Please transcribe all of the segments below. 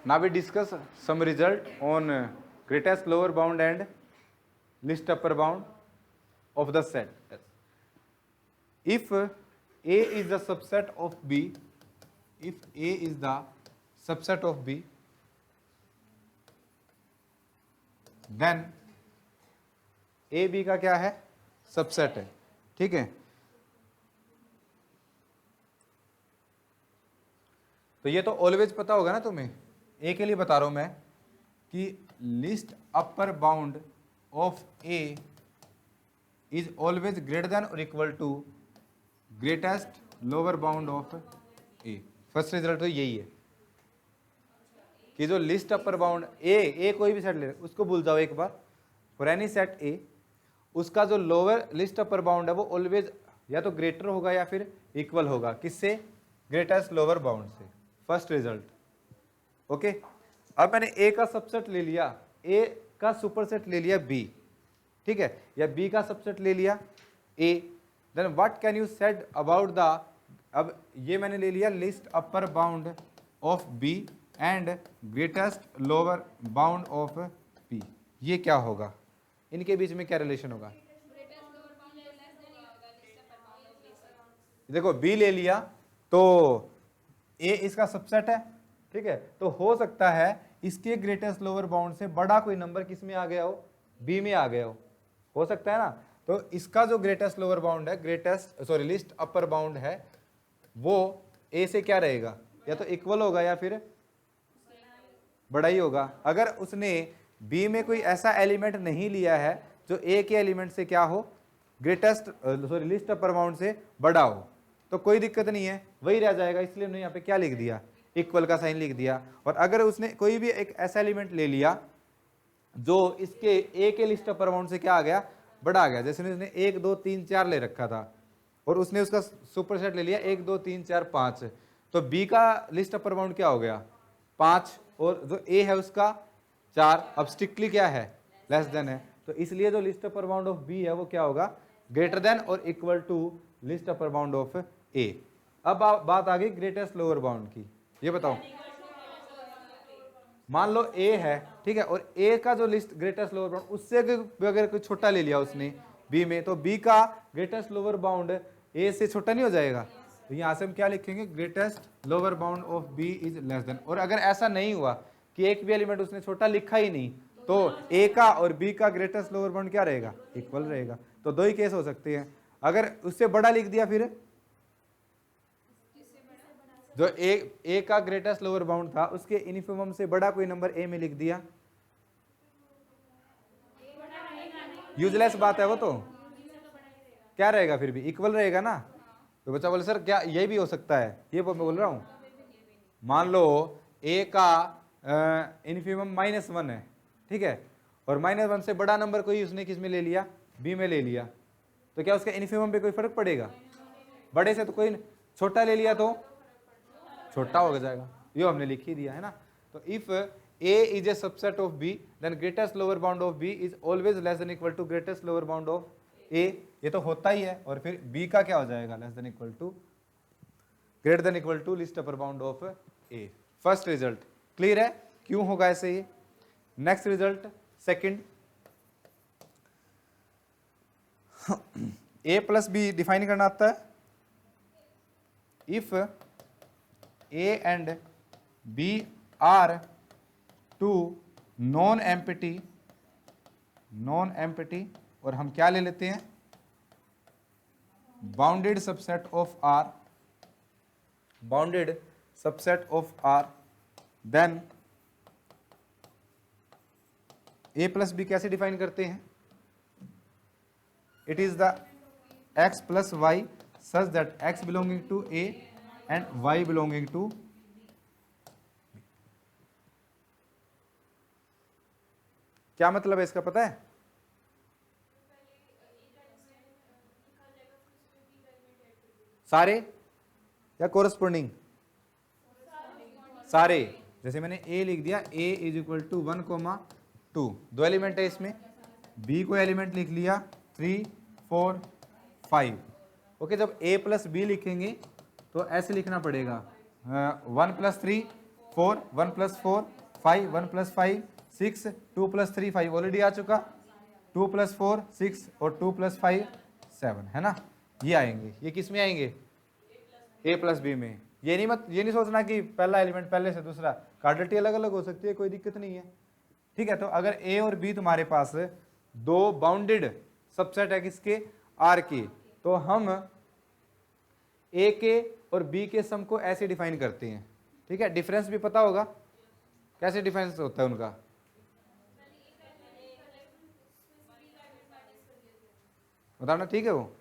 Now we discuss some result on greatest lower bound and least upper bound of the set. If A is the subset of B, if A is the subset of B, then A B का क्या है? Subset है, ठीक है। तो ये तो always पता होगा ना तुम्हें। ए के लिए बता रहा हूं मैं कि least upper bound of A is always greater than और equal to greatest lower bound of A. First result तो यही है कि जो लिस्ट अपर बाउंड ए कोई भी सेट ले उसको भूल जाओ एक बार। फॉर एनी सेट ए, उसका जो लोअर लिस्ट अपर बाउंड है वो ऑलवेज या तो ग्रेटर होगा या फिर इक्वल होगा किससे? ग्रेटेस्ट लोअर बाउंड से। First result, okay. अब मैंने ए का सबसेट ले लिया, ए का सुपरसेट ले लिया बी, ठीक है, या बी का सबसेट ले लिया A, then what can you said about the, अब ये मैंने ले लिया least upper bound of B and greatest lower bound of P. ये क्या होगा? इनके बीच में क्या रिलेशन होगा? देखो बी ले लिया तो ए इसका सबसेट है, ठीक है, तो हो सकता है इसके ग्रेटेस्ट लोअर बाउंड से बड़ा कोई नंबर किस में आ गया हो? बी में आ गया हो सकता है ना। तो इसका जो ग्रेटेस्ट लोअर बाउंड है, लिस्ट अपर बाउंड है, वो ए से क्या रहेगा? या तो इक्वल होगा या फिर बड़ा ही होगा। अगर उसने बी में कोई ऐसा एलिमेंट नहीं लिया है जो ए के एलिमेंट से क्या हो? लिस्ट अपर बाउंड से बड़ा हो, तो कोई दिक्कत नहीं है, वही रह जाएगा। इसलिए हमने यहाँ पे क्या लिख दिया? इक्वल का साइन लिख दिया। और अगर उसने कोई भी एक ऐसा एलिमेंट ले लिया जो इसके ए के लिस्ट अपर बाउंड से क्या आ गया? बड़ा आ गया, जैसे उसने 1 2 3 4 ले रखा था और उसने उसका सुपरसेट ले लिया 1 2 3 4 5, तो बी का लिस्ट अपर बाउंड क्या हो गया? 5, और जो ए है उसका 4। अब स्ट्रिक्टली क्या है? लेस देन है, तो इसलिए जो least upper bound of B है वो क्या होगा? ग्रेटर देन और equal to least upper bound of A. अब बात आ गई ग्रेटेस्ट लोअर बाउंड की। ये बताओ, मान लो ए है, ठीक है, और ए का जो लिस्ट ग्रेटेस्ट लोअर बाउंड उससे अगर कोई छोटा ले लिया उसने बी में, तो बी का ग्रेटेस्ट लोअर बाउंड ए से छोटा नहीं हो जाएगा? तो यहां से हम क्या लिखेंगे? Greatest lower bound of B is less than. और अगर ऐसा नहीं हुआ कि एक भी एलिमेंट उसने छोटा लिखा ही नहीं, तो ए का और बी का ग्रेटेस्ट लोअर बाउंड क्या रहेगा? इक्वल रहेगा। तो दो ही केस हो सकते हैं। अगर उससे बड़ा लिख दिया, फिर जो ए का ग्रेटेस्ट लोअर बाउंड था उसके इन्फिमम से बड़ा कोई नंबर ए में लिख दिया, यूजलेस बात है वो, तो क्या रहेगा? फिर भी इक्वल रहेगा ना। तो बच्चा बोले सर क्या ये भी हो सकता है? ये मैं बोल रहा हूं, मान लो ए का इन्फिमम -1 है, ठीक है, और -1 से बड़ा नंबर कोई उसने किस में ले लिया? बी में ले लिया, तो क्या उसके इन्फिमम पे कोई फर्क पड़ेगा? बड़े से तो कोई, छोटा ले लिया तो छोटा हो जाएगा। ये हमने लिख ही दिया है ना। तो if A is a subset of B, then greatest lower bound of B is always less than equal to greatest lower bound of A. ये तो होता ही है। और फिर बी का क्या हो जाएगा? Less than equal to, greater than equal to least upper bound of A. First result clear है क्यों होगा ऐसे? ये next result second, A plus B define करना आता है। If A and B are two non-empty, और हम क्या ले लेते हैं? Bounded subset of R, bounded subset of R, then A plus B कैसे डिफाइन करते हैं? It is the x plus y such that x belonging to A and y belonging to B. क्या मतलब है इसका पता है? सारे या कोरस्पोंडिंग? सारे। जैसे मैंने a लिख दिया, a is equal to 1, 2, 2 element है इसमें, b को एलिमेंट लिख लिया 3, 4, 5। ओके, जब a प्लस बी लिखेंगे तो ऐसे लिखना पड़ेगा 1 + 3 4, 1 + 4 5, 1 + 5 6, 2 + 3 5 ऑलरेडी आ चुका, 2 + 4 6 और 2 + 5 7, है ना। ये आएंगे, ये किस में आएंगे, a + b में। ये नहीं सोचना कि पहला एलिमेंट पहले से दूसरा, कार्डिलिटी अलग अलग हो सकती है, कोई दिक्कत नहीं है, ठीक है। तो अगर a और b तुम्हारे पास दो बाउंडेड सबसेट है किसके, r के, तो हम a के और b के सम को ऐसे डिफाइन करते हैं, ठीक है। डिफरेंस भी पता होगा, कैसे डिफरेंस होता है उनका, बताना, ठीक है। वो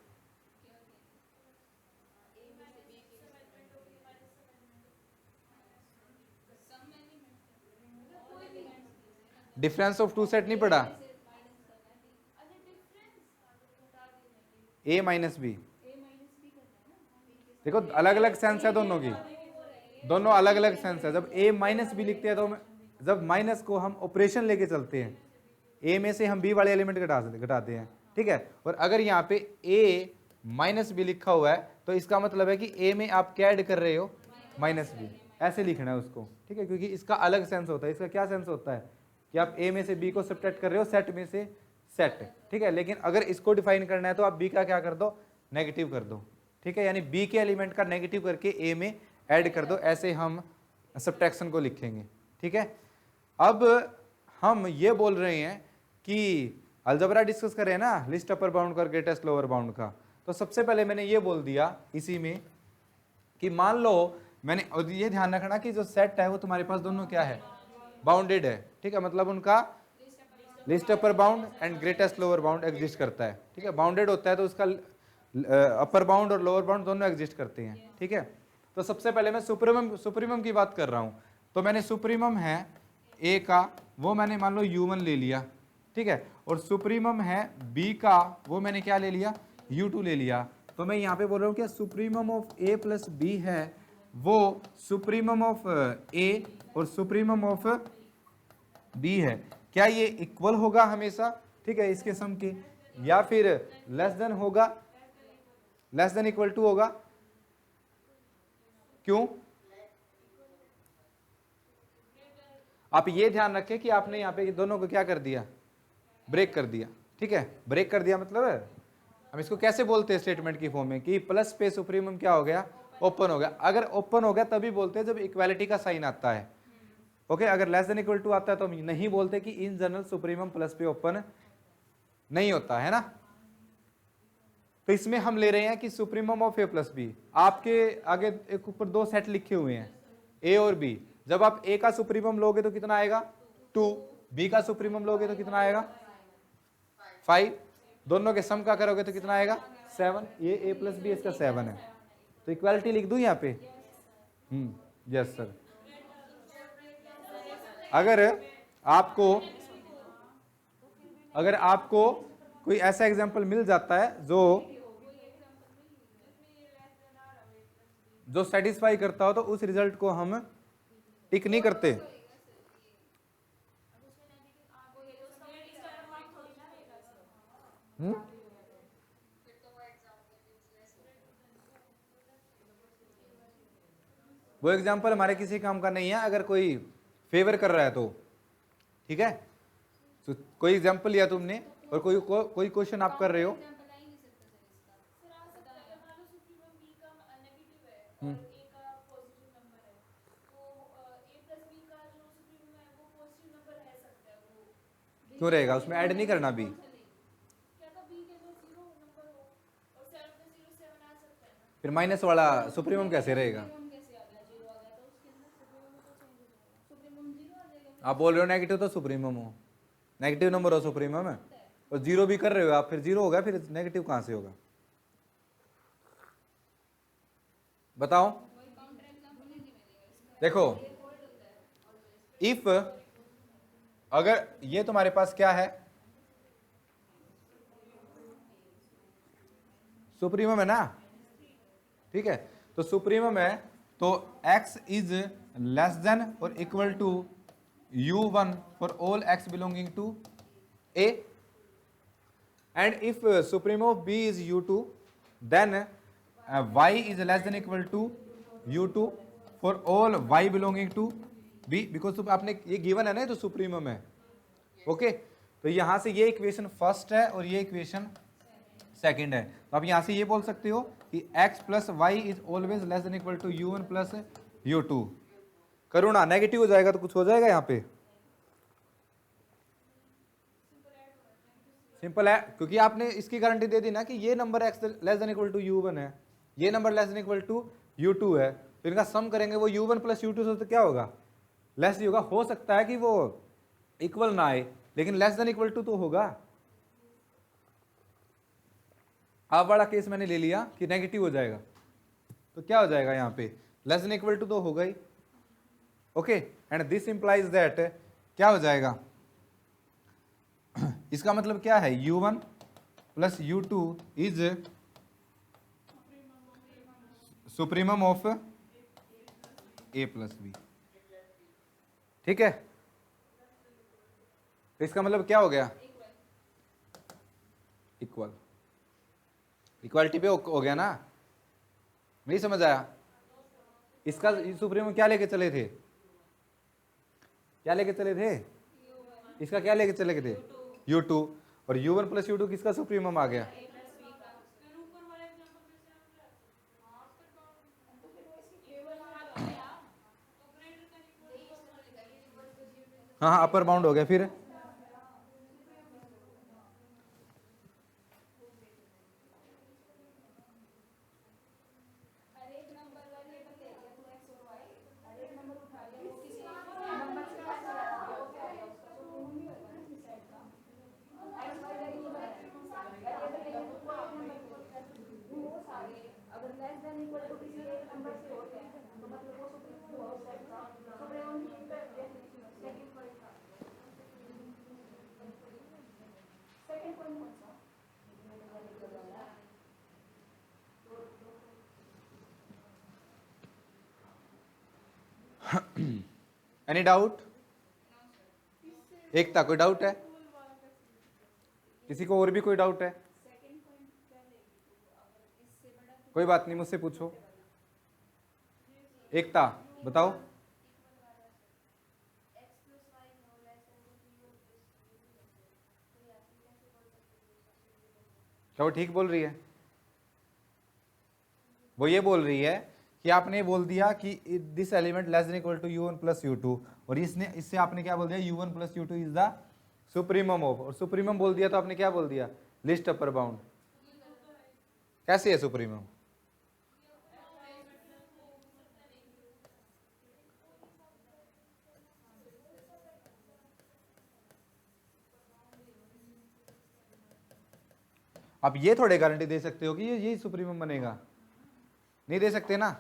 डिफरेंस ऑफ टू सेट नहीं पढ़ा, a - b, देखो अलग अलग सेंस है दोनों की, दोनों अलग अलग सेंस है। जब a - b लिखते हैं तो जब माइनस को हम ऑपरेशन लेके चलते हैं, a में से हम b वाले एलिमेंट घटाते हैं, ठीक है। और अगर यहाँ पे a - b लिखा हुआ है तो इसका मतलब है कि a में आप क्या ऐड कर रहे हो, -b, ऐसे लिखना है उसको, ठीक है। क्योंकि इसका अलग सेंस होता है, इसका क्या सेंस होता है कि आप a में से b को सब्ट्रैक्ट कर रहे हो सेट में से सेट, ठीक है। लेकिन अगर इसको डिफाइन करना है तो आप b का क्या कर दो, नेगेटिव कर दो, ठीक है। यानी b के एलिमेंट का नेगेटिव करके a में ऐड कर दो, ऐसे हम सब्ट्रैक्शन को लिखेंगे, ठीक है। अब हम ये बोल रहे हैं कि अलजेब्रा डिस्कस करें ना, लिस्ट अपर बाउंड का, ग्रेटेस्ट लोअर बाउंड का। तो सबसे पहले मैंने ये बोल दिया इसी में कि मान लो मैंने, और ये ध्यान रखना कि जो सेट है वो तुम्हारे पास दोनों क्या है, बाउंडेड है, ठीक है। मतलब उनका list upper bound and greatest lower bound exist करता है, ठीक है। बाउंडेड होता है तो उसका अपर बाउंड और लोअर बाउंड दोनों एग्जिस्ट करते हैं, ठीक है। तो सबसे पहले मैं सुप्रीमम की बात कर रहा हूं। तो मैंने सुप्रीमम है a का, वो मैंने मान लो u1 ले लिया, ठीक है। और सुप्रीमम है b का, वो मैंने क्या ले लिया, u2 ले लिया। तो मैं यहाँ पे बोल रहा हूँ कि सुप्रीमम ऑफ a + b है वो सुप्रीमम ऑफ a और सुप्रीमम ऑफ b है। क्या ये इक्वल होगा हमेशा, ठीक है, इसके सम के, या फिर लेस देन होगा, लेस देन इक्वल टू होगा, क्यों? आप ये ध्यान रखें कि आपने यहाँ पे दोनों को क्या कर दिया, ब्रेक कर दिया, ठीक है। ब्रेक कर दिया मतलब है, हम इसको कैसे बोलते हैं स्टेटमेंट की फॉर्म में कि प्लस पे सुप्रीमम क्या हो गया, ओपन हो गया। अगर ओपन हो गया तभी बोलते हैं जब इक्वालिटी का साइन आता है, ओके। अगर लेस देन इक्वल टू आता है तो हम नहीं बोलते कि इन जनरल सुप्रीमम प्लस पे ओपन नहीं होता है ना। तो इसमें हम ले रहे हैं कि सुप्रीमम ऑफ a + b, आपके आगे एक ऊपर दो सेट लिखे हुए हैं a और b। जब आप a का सुप्रीमम लोगे तो कितना आएगा 2, b का सुप्रीमम लोगे तो कितना आएगा 5, दोनों के सम का करोगे तो कितना आएगा 7। ये a + b इसका 7 है, तो इक्वालिटी लिख दूं यहाँ पे, यस सर। अगर आपको कोई ऐसा एग्जांपल मिल जाता है जो सेटिस्फाई करता हो तो उस रिजल्ट को हम टिक नहीं करते। वो एग्जांपल हमारे किसी काम का नहीं है अगर कोई फेवर कर रहा है तो, ठीक है। तो कोई एग्जांपल लिया तुमने और कोई क्वेश्चन आप कर रहे हो, क्यों रहेगा, उसमें ऐड नहीं करना भी, फिर माइनस वाला सुप्रीमम कैसे रहेगा? आप बोल रहे हो नेगेटिव तो सुप्रीमम हो, नेगेटिव नंबर हो सुप्रीमम है, और जीरो भी कर रहे हो आप, फिर जीरो होगा, फिर नेगेटिव कहां से होगा बताओ। देखो इफ अगर ये तुम्हारे पास क्या है, सुप्रीमम है ना, ठीक है। तो सुप्रीमम है तो x इज लेस देन और equal to u1 for all x belonging to a, and if supremum of b is u2 then y is less than equal to u2 for all y belonging to B, because आपने ये given है ना, तो supremum है। Okay, तो यहां से ये इक्वेशन फर्स्ट है और ये इक्वेशन सेकंड है। तो आप यहां से ये बोल सकते हो कि x plus y is always less than equal to u1 plus u2। करो ना, नेगेटिव हो जाएगा तो कुछ हो जाएगा यहाँ पे, सिंपल है, क्योंकि आपने इसकी गारंटी दे दी ना कि ये number x less than equal to u1 है, ये number less than equal to u2 है, तो इनका सम करेंगे वो u1 प्लस u2 से तो क्या होगा, लेस ही होगा। हो सकता है कि वो इक्वल ना आए, लेकिन लेस देन इक्वल टू तो होगा। आप वाला केस मैंने ले लिया कि नेगेटिव हो जाएगा, तो क्या हो जाएगा यहाँ पे, लेस देन इक्वल टू तो होगा ही। Okay, and this implies that क्या हो जाएगा, इसका मतलब क्या है, u1 plus u2 is supremum of a plus B. ठीक है, तो इसका मतलब क्या हो गया, इक्वल, इक्वालिटी पे हो गया ना, नहीं समझ आया। इसका सुप्रीमम क्या लेके चले थे, क्या लेके चले थे, इसका क्या लेके चले गए थे, u2, और u1 प्लस u2 किसका सुप्रीमम आ गया, हाँ हाँ अपर बाउंड हो गया। फिर एनी डाउट, एकता कोई डाउट है, किसी को और भी कोई डाउट है, कोई बात नहीं, मुझसे पूछो। एकता बताओ, क्या वो ठीक बोल रही है, वो ये बोल रही है कि आपने बोल दिया कि this element less than equal to u1 plus u2, और इससे आपने क्या बोल दिया, u1 plus u2 is the supremum of, और सुप्रीमम बोल दिया तो आपने क्या बोल दिया, लिस्ट अपर बाउंड। कैसे है सुप्रीमम, आप ये थोड़े गारंटी दे सकते हो कि ये सुप्रीमम बनेगा, नहीं दे सकते ना।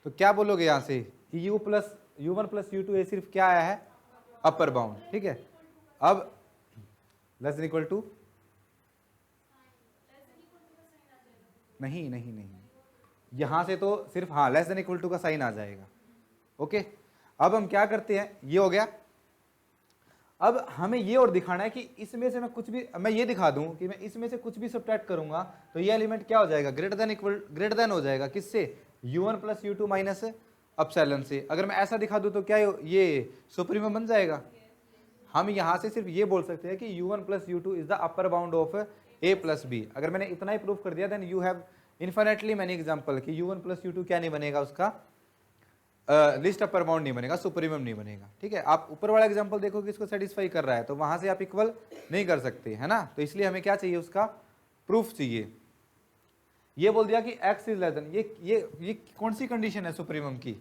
तो क्या बोलोगे यहां से कि u1 प्लस u2 ये सिर्फ क्या आया है, अपर बाउंड। ठीक है, अब लेस देन इक्वल टू, नहीं नहीं नहीं, यहां से तो सिर्फ हाँ लेस देन इक्वल टू का साइन आ जाएगा। ओके, अब हम क्या करते हैं, ये हो गया। अब हमें ये और दिखाना है कि इसमें से मैं कुछ भी, मैं ये दिखा दूं कि मैं इसमें से कुछ भी सब्ट्रैक्ट करूंगा तो ये एलिमेंट क्या हो जाएगा, ग्रेटर देन हो जाएगा, किससे, u1 plus u2 minus epsilon से। अगर मैं ऐसा दिखा दूं तो क्या ये सुप्रीमम बन जाएगा। हम यहां से सिर्फ ये बोल सकते हैं कि u1 plus u2 is the upper bound of a plus B. अगर मैंने इतना ही प्रूव कर दिया then you have infinitely many example कि u1 प्लस u2 क्या नहीं बनेगा, उसका लिस्ट अपर बाउंड नहीं बनेगा, सुप्रीमम नहीं बनेगा। ठीक है, आप ऊपर वाला एग्जांपल देखो कि इसको सेटिस्फाई कर रहा है, तो वहां से आप इक्वल नहीं कर सकते, है ना। तो इसलिए हमें क्या चाहिए, उसका प्रूफ चाहिए। ये बोल दिया कि x इज लेस देन, ये कौन सी कंडीशन है सुप्रीमम की,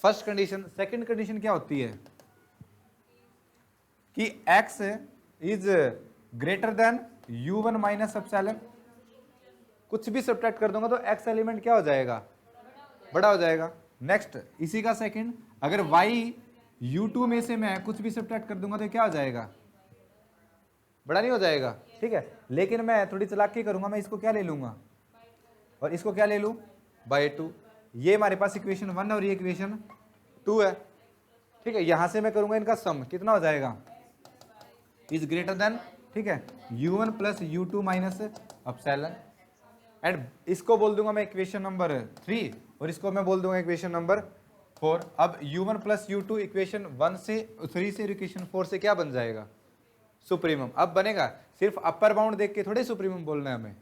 फर्स्ट कंडीशन। सेकंड कंडीशन क्या होती है कि x is greater than u1 minus epsilon. कुछ भी सब्ट्रैक्ट कर दूंगा तो x एलिमेंट क्या हो जाएगा, बड़ा हो जाएगा। नेक्स्ट इसी का सेकंड, अगर y u2 में से मैं कुछ भी सब्ट्रैक्ट कर दूंगा तो क्या हो जाएगा, बड़ा नहीं हो जाएगा। ठीक है, लेकिन मैं थोड़ी चालाकी करूंगा, मैं इसको क्या ले लूंगा और इसको क्या ले लूं, बाय 2। ये हमारे पास इक्वेशन 1 और ये इक्वेशन 2 है। ठीक है, यहां से मैं करूंगा इनका सम, कितना हो जाएगा, इज ग्रेटर देन, ठीक है, u1 plus u2 minus epsilon. And इसको बोल दूंगा मैं इक्वेशन नंबर 3 और इसको मैं बोल दूंगा इक्वेशन नंबर 4। अब u1 प्लस u2 इक्वेशन 1 से 3 से इक्वेशन 4 से क्या बन जाएगा? सुप्रीमम। अब बनेगा, सिर्फ अपर बाउंड देख के थोड़े सुप्रीमम बोलना है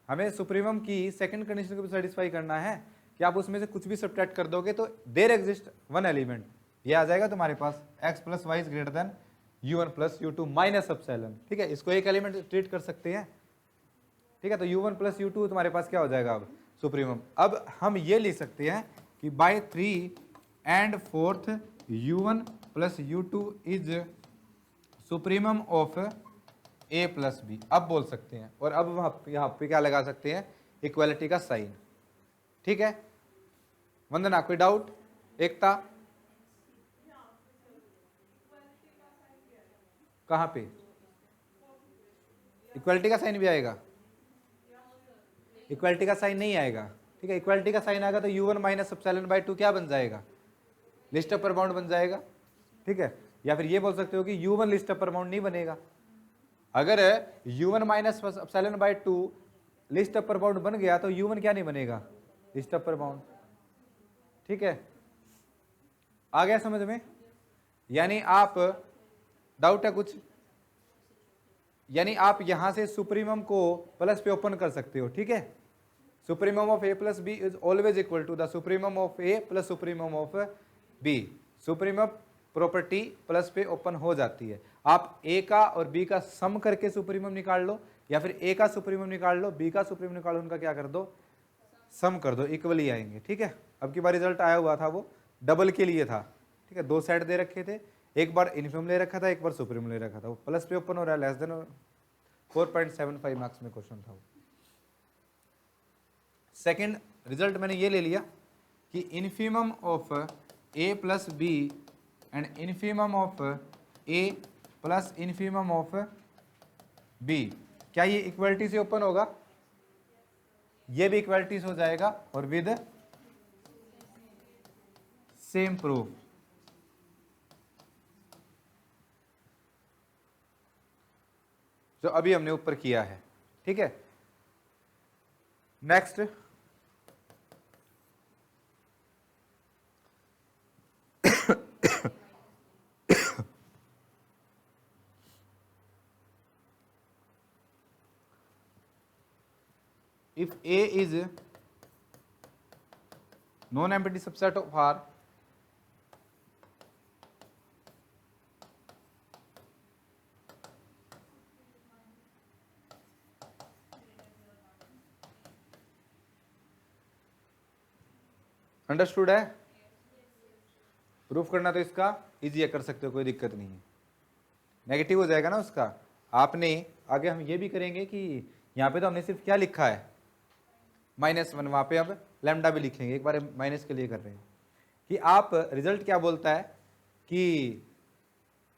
हमें सुप्रीमम की सेकंड कंडीशन को भी सेटिस्फाई करना है कि आप उसमें से कुछ भी सब्ट्रैक्ट कर दोगे तो देयर एग्जिस्ट वन एलिमेंट, ये आ जाएगा तुम्हारे पास x plus y is greater than u1 plus u2 minus epsilon. ठीक है, इसको एक एलिमेंट ट्रीट कर सकते हैं। ठीक है, तो u1 प्लस u2 तुम्हारे पास क्या हो जाएगा अब? सुप्रीमम। अब हम ये लिख सकते हैं कि by 3 and 4th u1 plus u2 is supremum of a plus B. अब बोल सकते हैं, और अब हम यहाँ पे क्या लगा सकते हैं? इक्वालिटी का साइन। ठीक है वंदना, कोई डाउट? एकता कहाँ पे? इक्वालिटी का साइन भी आएगा? इक्वालिटी का साइन नहीं आएगा। ठीक है, इक्वालिटी का साइन आएगा तो u1 माइनस एप्सिलॉन बाय 2 क्या बन जाएगा? लिस्ट अपर बाउंड बन जाएगा। ठीक है, या फिर ये बोल सकते हो कि u1 लिस्ट अपर बाउंड नहीं बनेगा। अगर u1 minus epsilon bye 2 list upper bound बन गया तो u1 क्या नहीं बनेगा? List upper bound. ठीक है, आ गया समझ में? यानी आप, डाउट है कुछ? यानी आप यहां से सुप्रीमम को प्लस पे ओपन कर सकते हो। ठीक है, supremum of a plus B is always equal to the supremum of a plus supremum of b। Supremum property plus पे ओपन हो जाती है। आप a का और b का सम करके सुप्रीमम निकाल लो, या फिर a का सुप्रीमम निकाल लो, b का सुप्रीमम निकालो, उनका क्या कर दो? सम कर दो, इक्वली आएंगे। ठीक है, अब की बार रिजल्ट आया हुआ था वो डबल के लिए था। ठीक है, दो सेट दे रखे थे, एक बार इन्फिमम ले रखा था, एक बार सुप्रीमम ले रखा था। वो प्लस पे ओपन हो रहा है, लेस देन 4.75 मार्क्स में क्वेश्चन था वो। सेकंड रिजल्ट मैंने ये ले लिया कि infimum of a plus B and infimum of a plus infimum of b, क्या ये इक्वलिटी से ओपन होगा? ये भी इक्वलिटी से हो जाएगा और विद सेम प्रूफ। जो अभी हमने ऊपर किया है। ठीक है, next if A is non-empty subset of R, understood है? प्रूफ करना तो इसका इजी है, कर सकते हो, कोई दिक्कत नहीं है। नेगेटिव हो जाएगा ना उसका। आपने आगे हम ये भी करेंगे कि यहाँ पे तो हमने सिर्फ क्या लिखा है? -1। वहाँ पे अब लैम्डा भी लिखेंगे, एक बार माइनस के लिए कर रहे हैं कि आप रिजल्ट क्या बोलता है कि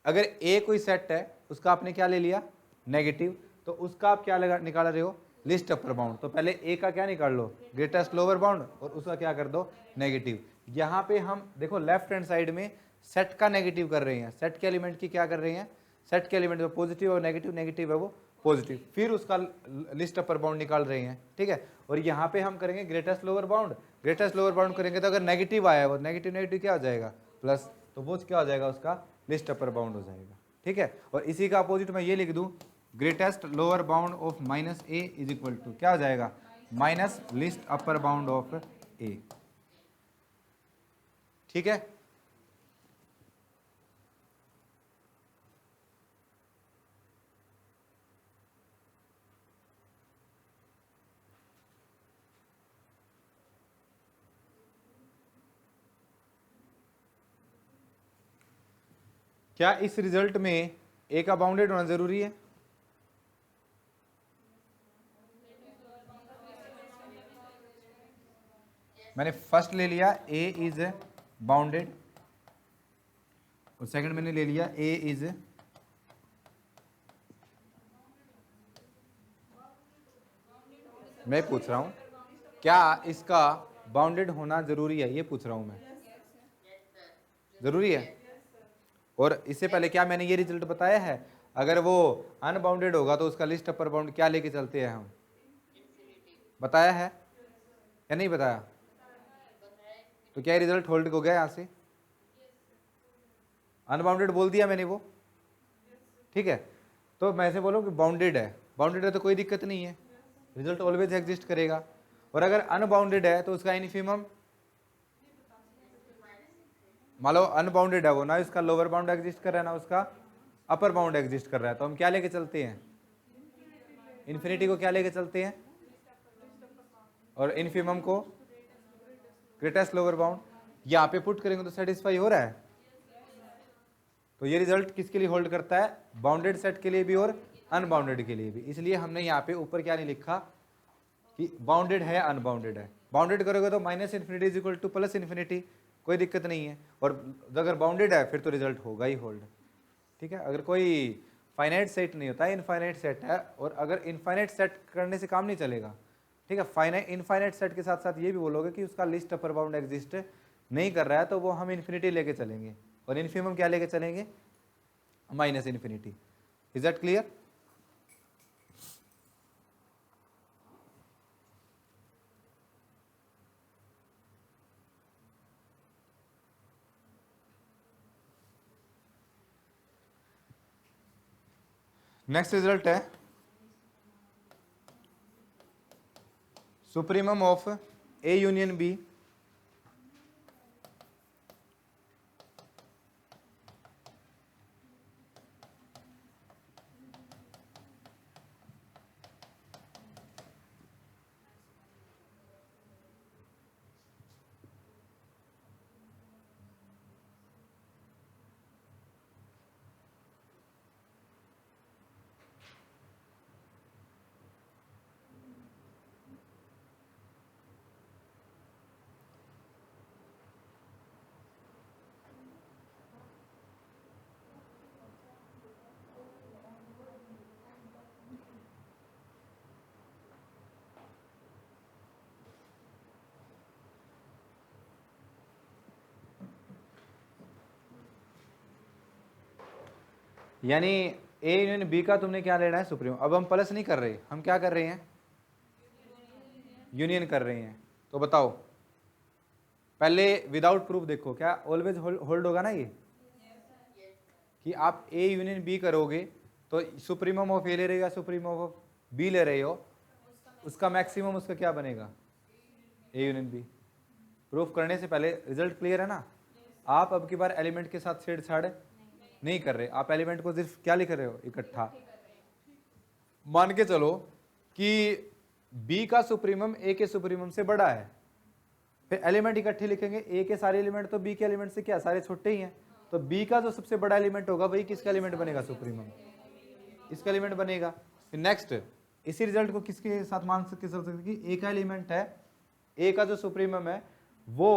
अगर ए कोई सेट है उसका आपने क्या ले लिया? नेगेटिव, तो उसका आप क्या निकाल रहे हो? List upper bound. तो पहले ए का क्या निकाल लो? ग्रेटेस्ट लोअर बाउंड, और उसका क्या कर दो? नेगेटिव। यहाँ पे हम देखो लेफ्ट हैंड साइड में सेट का नेगेटिव कर रहे हैं, सेट के एलिमेंट की क्या कर रहे हैं? सेट के एलिमेंट में पॉजिटिव और नेगेटिव, नेगेटिव है वो पॉजिटिव, फिर उसका लिस्ट अपर बाउंड निकाल रहे हैं। ठीक है, और यहाँ पे हम करेंगे greatest lower bound. Greatest lower bound करेंगे तो अगर नेगेटिव आया वो नेगेटिव नेगेटिव क्या हो जाएगा? प्लस, तो वो क्या हो जाएगा? उसका लिस्ट अपर बाउंड हो जाएगा। ठीक है, और इसी का अपोजिट मैं ये लिख दूं, greatest lower bound of -a is equal to क्या हो जाएगा? Minus least upper bound of a। ठीक है, क्या इस रिजल्ट में ए का बाउंडेड होना जरूरी है? मैंने फर्स्ट ले लिया ए इज बाउंडेड, और सेकंड मैंने ले लिया ए इज मैं पूछ रहा हूं क्या इसका बाउंडेड होना जरूरी है, ये पूछ रहा हूं मैं। जरूरी है। और इससे पहले क्या मैंने ये रिजल्ट बताया है? अगर वो अनबाउंडेड होगा तो उसका लिस्ट अपर बाउंड क्या लेके चलते हैं हम? बताया है या नहीं बताया? तो क्या रिजल्ट होल्ड हो गया यहां से? अनबाउंडेड बोल दिया मैंने वो, ठीक है। तो मैं ऐसे बोलूं कि बाउंडेड है तो कोई दिक्कत नहीं है, रिजल्ट ऑलवेज एग्जिस्ट करेगा। और अगर अनबाउंडेड है तो उसका इन्फिमम, मान लो अनबाउंडेड है वो, ना इसका लोअर बाउंड एग्जिस्ट कर रहा है ना उसका अपर बाउंड एग्जिस्ट कर रहा है, तो हम क्या लेके चलते हैं? इन्फिनिटी को क्या लेके चलते हैं? और इन्फिमम को ग्रेटेस्ट लोअर बाउंड। यहाँ पे पुट करेंगे तो सेटिस्फाई हो रहा है। तो ये रिजल्ट किसके लिए होल्ड करता है? बाउंडेड सेट के लिए भी और अनबाउंडेड के लिए भी। इसलिए हमने यहाँ पे ऊपर क्या नहीं लिखा कि बाउंडेड है अनबाउंडेड है। बाउंडेड करोगे तो minus infinity is equal two plus infinity, कोई दिक्कत नहीं है। और अगर बाउंडेड है फिर तो रिजल्ट होगा ही होल्ड, ठीक है। अगर कोई फाइनाइट सेट नहीं होता है, इनफाइनाइट सेट है, और अगर इनफाइनाइट सेट करने से काम नहीं चलेगा, ठीक है। फाइनाइट इनफाइनाइट सेट के साथ साथ ये भी बोलोगे कि उसका लिस्ट अपर बाउंड एग्जिस्ट नहीं कर रहा है, तो वो हम इन्फिनिटी लेके चलेंगे, और इन्फिमम क्या लेके चलेंगे? Minus infinity. Is that clear? Next result है supremum of A union B यानी ए यूनियन बी का तुमने क्या लेना है? सुप्रीम। अब हम प्लस नहीं कर रहे, हम क्या कर रहे हैं? यूनियन कर रहे हैं। तो बताओ, पहले विदाउट प्रूफ देखो, क्या ऑलवेज होल्ड होगा ना ये? कि आप ए यूनियन बी करोगे तो सुप्रीमम ऑफ ए ले रहे हो या सुप्रीमम ऑफ बी ले रहे हो, उसका मैक्सिमम उसका क्या बनेगा? ए यूनियन बी। प्रूफ करने से पहले रिजल्ट क्लियर है ना? आप अब की बार एलिमेंट के साथ छेड़छाड़ नहीं कर रहे, आप एलिमेंट को सिर्फ क्या लिख रहे हो? इकट्ठा। मान के चलो कि बी का सुप्रीमम ए के सुप्रीमम से बड़ा है, फिर एलिमेंट इकट्ठे लिखेंगे। ए के सारे एलिमेंट तो बी के एलिमेंट से क्या सारे छोटे ही हैं, तो बी का जो सबसे बड़ा एलिमेंट होगा वही किसका एलिमेंट बनेगा? सुप्रीमम, इसका एलिमेंट बनेगा। फिर नेक्स्ट, इसी रिजल्ट को किसके साथ मान सकते हैं कि ए का एलिमेंट है, ए का जो सुप्रीमम है वो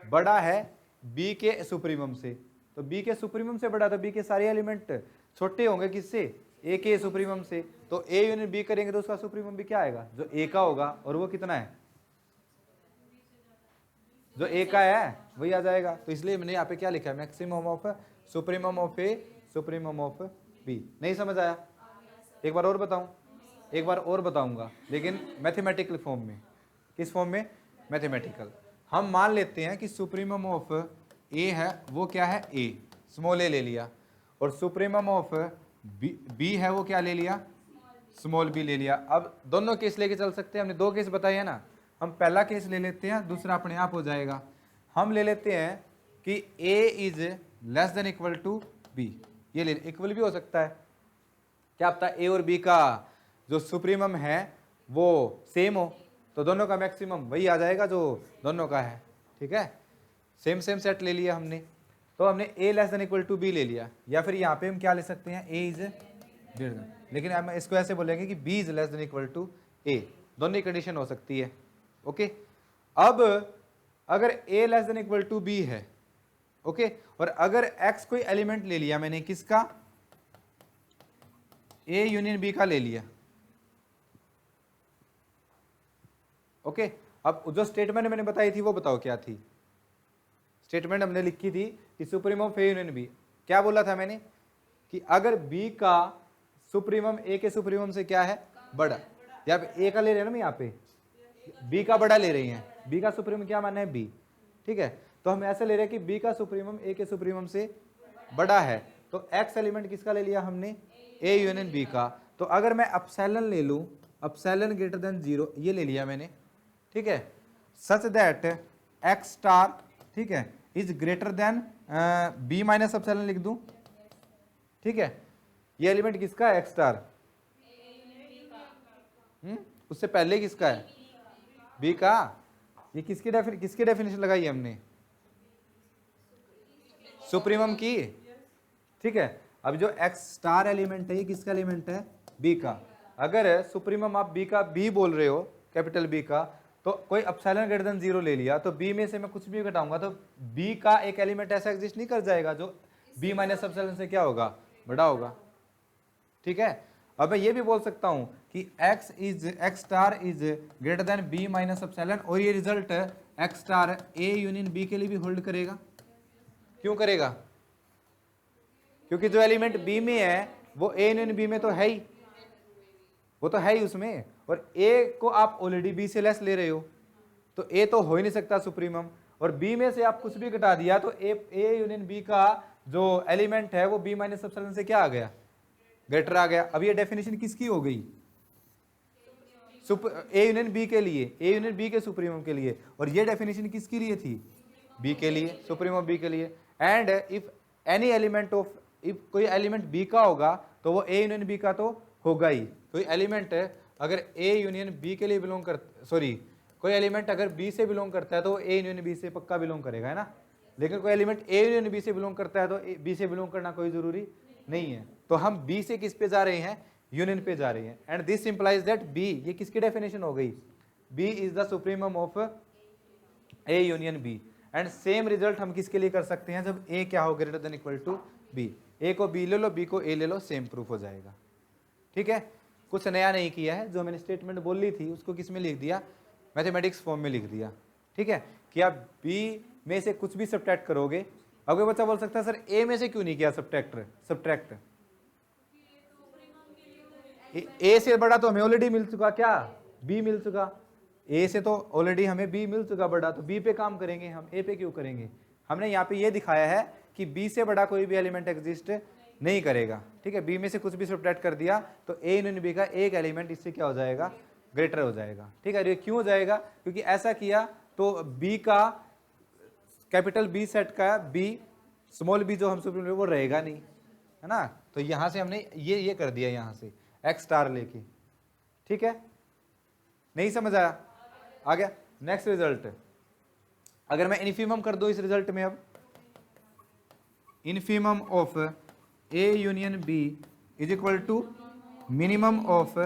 बड़ा है बी के सुप्रीमम से, तो बी के सुप्रीमम से बड़ा, तो बी के सारे एलिमेंट छोटे होंगे किससे? ए के सुप्रीमम से। तो ए यूनियन बी करेंगे तो उसका सुप्रीमम भी क्या आएगा? जो ए का होगा, और वो कितना है? जो ए का है वही आ जाएगा। तो इसलिए मैंने यहाँ पे क्या लिखा है? Maximum of supremum of A supremum of B. नहीं समझ आया? एक बार और बताऊं? एक बार और बताऊंगा, लेकिन मैथमेटिकल फॉर्म में। किस फॉर्म में? मैथमेटिकल। हम मान लेते हैं कि सुप्रीमम ऑफ ए है वो क्या है? ए, स्मॉल ए ले लिया, और सुप्रीमम ऑफ बी है वो क्या ले लिया? स्मॉल बी ले लिया। अब दोनों केस लेके चल सकते हैं, हमने दो केस बताए हैं ना। हम पहला केस ले लेते हैं, दूसरा अपने आप हो जाएगा। हम ले लेते हैं कि A is less than equal to B, ये ले, इक्वल भी हो सकता है, क्या पता ए और बी का जो सुप्रीमम है वो सेम हो, तो दोनों का मैक्सिमम वही आ जाएगा जो दोनों का है, ठीक है। सेम सेम सेट ले लिया हमने, तो हमने A less than equal to B ले लिया, या फिर यहाँ पे हम क्या ले सकते हैं? ए इज ग्रेटर देन, लेकिन हम इसको ऐसे बोलेंगे कि B is less than equal to A, दोनों ही कंडीशन हो सकती है, ओके। अब अगर a less than equal to B है, ओके, और अगर x कोई एलिमेंट ले लिया मैंने, किसका? a यूनियन b का ले लिया, ओके। अब जो स्टेटमेंट मैंने बताई थी वो बताओ क्या थी? स्टेटमेंट हमने लिखी थी कि supremum of a union b, क्या बोला था मैंने? कि अगर b का सुप्रीमम a के सुप्रीमम से क्या है? बड़ा। यहाँ पे a का ले रहे हैं ना, मैं यहाँ पे b का बड़ा ले रही हैं, b का सुप्रीमम क्या माना है? b, ठीक है, तो हम ऐसे ले रहे हैं कि बी का सुप्रीमम ए के सुप्रीमम से बड़ा है, तो एक्स एलिमेंट किसका ले लिया हमने, ए यूनियन बी का। तो अगर मैं अपसाइलन ले लूं, अपसाइलन ग्रेटर देन 0 ये ले लिया मैंने, ठीक है, सच दैट एक्स स्टार, ठीक है, is greater than B minus epsilon लिख दूं, ठीक है, ये एलिमेंट किसका है, एक्स स्टार, उससे पहले किसका है, बी का। ये किसकी डेफिनेशन लगाई है हमने, सुप्रीमम की, ठीक है। अब जो एक्स स्टार एलिमेंट है ये किसका एलिमेंट है, बी का। अगर सुप्रीमम आप बी का बी बोल रहे हो, कैपिटल बी का, तो कोई अपसाइलन ग्रेटर देन 0 ले लिया, तो बी में से मैं कुछ भी घटाऊंगा तो बी का एक एलिमेंट ऐसा एग्जिस्ट नहीं कर जाएगा जो बी माइनस अपसाइलन से क्या होगा, बड़ा होगा, ठीक है। अब मैं ये भी बोल सकता हूं कि X star is greater than B minus epsilon, और ये result X star A union B के लिए भी होल्ड करेगा। क्यों करेगा, क्योंकि जो एलिमेंट बी में है वो ए यूनियन बी में तो है ही, वो तो है ही उसमें, और ए को आप ऑलरेडी बी से लेस ले रहे हो, तो ए तो हो ही नहीं सकता सुप्रीमम, और बी में से आप कुछ भी घटा दिया तो ए यूनियन बी का जो एलिमेंट है वो बी माइनस एप्सिलॉन से क्या आ गया, ग्रेटर आ गया। अब ये डेफिनेशन किसकी हो गई, ए यूनियन बी के लिए, ए यूनियन बी के सुप्रीमम के लिए, और ये डेफिनेशन किसके लिए थी, बी के लिए, सुप्रीमम बी के लिए। And if any element of, if कोई एलिमेंट बी का होगा तो वो ए यूनियन बी का तो होगा ही। कोई एलिमेंट अगर ए यूनियन बी के लिए बिलोंग कर, सॉरी कोई एलिमेंट अगर बी से बिलोंग करता है तो ए यूनियन बी से पक्का बिलोंग करेगा, है ना। लेकिन कोई एलिमेंट ए यूनियन बी से बिलोंग करता है तो बी से बिलोंग करना कोई जरूरी नहीं है। तो हम बी से किस पे जा रहे हैं, यूनियन पे जा रहे हैं। And this implies that B, ये किसकी डेफिनेशन हो गई, B is the supremum of A union B. And same result हम किसके लिए कर सकते हैं, जब ए क्या हो greater than equal to B. A को बी ले लो, बी को ए ले लो, सेम प्रूफ हो जाएगा। ठीक है, कुछ नया नहीं किया है, जो मैंने स्टेटमेंट बोली थी उसको किस में लिख दिया, मैथमेटिक्स फॉर्म में लिख दिया। ठीक है, कि आप बी में से कुछ भी सब्ट्रैक्ट करोगे। अब कोई बच्चा बोल सकता है सर ए में से क्यों नहीं किया सब्ट्रैक्ट, ए से बड़ा तो हमें ऑलरेडी मिल चुका, क्या बी मिल चुका, ए से तो ऑलरेडी हमें बी मिल चुका बड़ा, तो बी पे काम करेंगे हम, ए पे क्यों करेंगे। हमने यहाँ पे ये दिखाया है कि बी से बड़ा कोई भी एलिमेंट एग्जिस्ट नहीं करेगा। ठीक है, बी में से कुछ भी सब्ट्रैक्ट कर दिया तो ए यूनियन बी का एक एलिमेंट इससे क्या हो जाएगा, ग्रेटर हो जाएगा। ठीक है, ये क्यों हो जाएगा, क्योंकि ऐसा किया तो बी का कैपिटल बी सेट का बी स्मॉल बी जो हम सुप्रीम वो रहेगा नहीं, है ना। तो यहां से हमने ये कर दिया यहां से एक्स स्टार लेके। ठीक है, नहीं समझ आया, आ गया। नेक्स्ट रिजल्ट, अगर मैं इन्फीमम कर दूं इस रिजल्ट में, अब infimum of A union B is equal to minimum of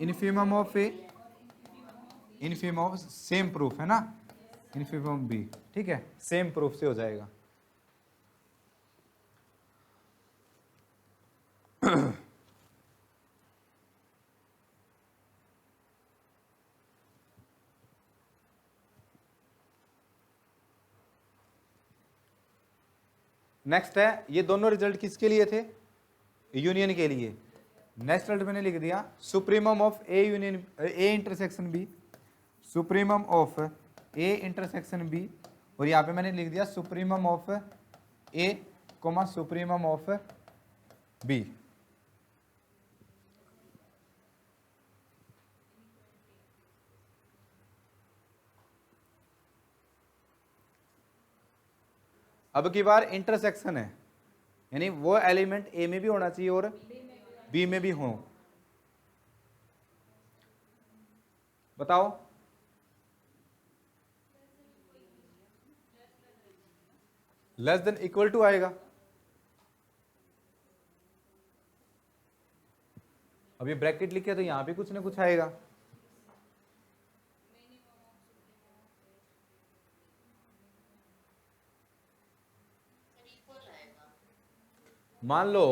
infimum of A, infimum of same proof, है ना, इन्फीमम बी। ठीक है, सेम प्रूफ से हो जाएगा। नेक्स्ट है, ये दोनों रिजल्ट किसके लिए थे, यूनियन के लिए। नेक्स्ट रिजल्ट मैंने लिख दिया supremum of A union A intersection B, supremum of A intersection B, और यहाँ पे मैंने लिख दिया supremum of A comma supremum of B. अब की बार इंटरसेक्शन है, यानी वो एलिमेंट ए में भी होना चाहिए और बी में भी हो। बताओ, लेस देन इक्वल टू आएगा। अब ये ब्रैकेट लिखे तो यहां भी कुछ ना कुछ आएगा। मान लो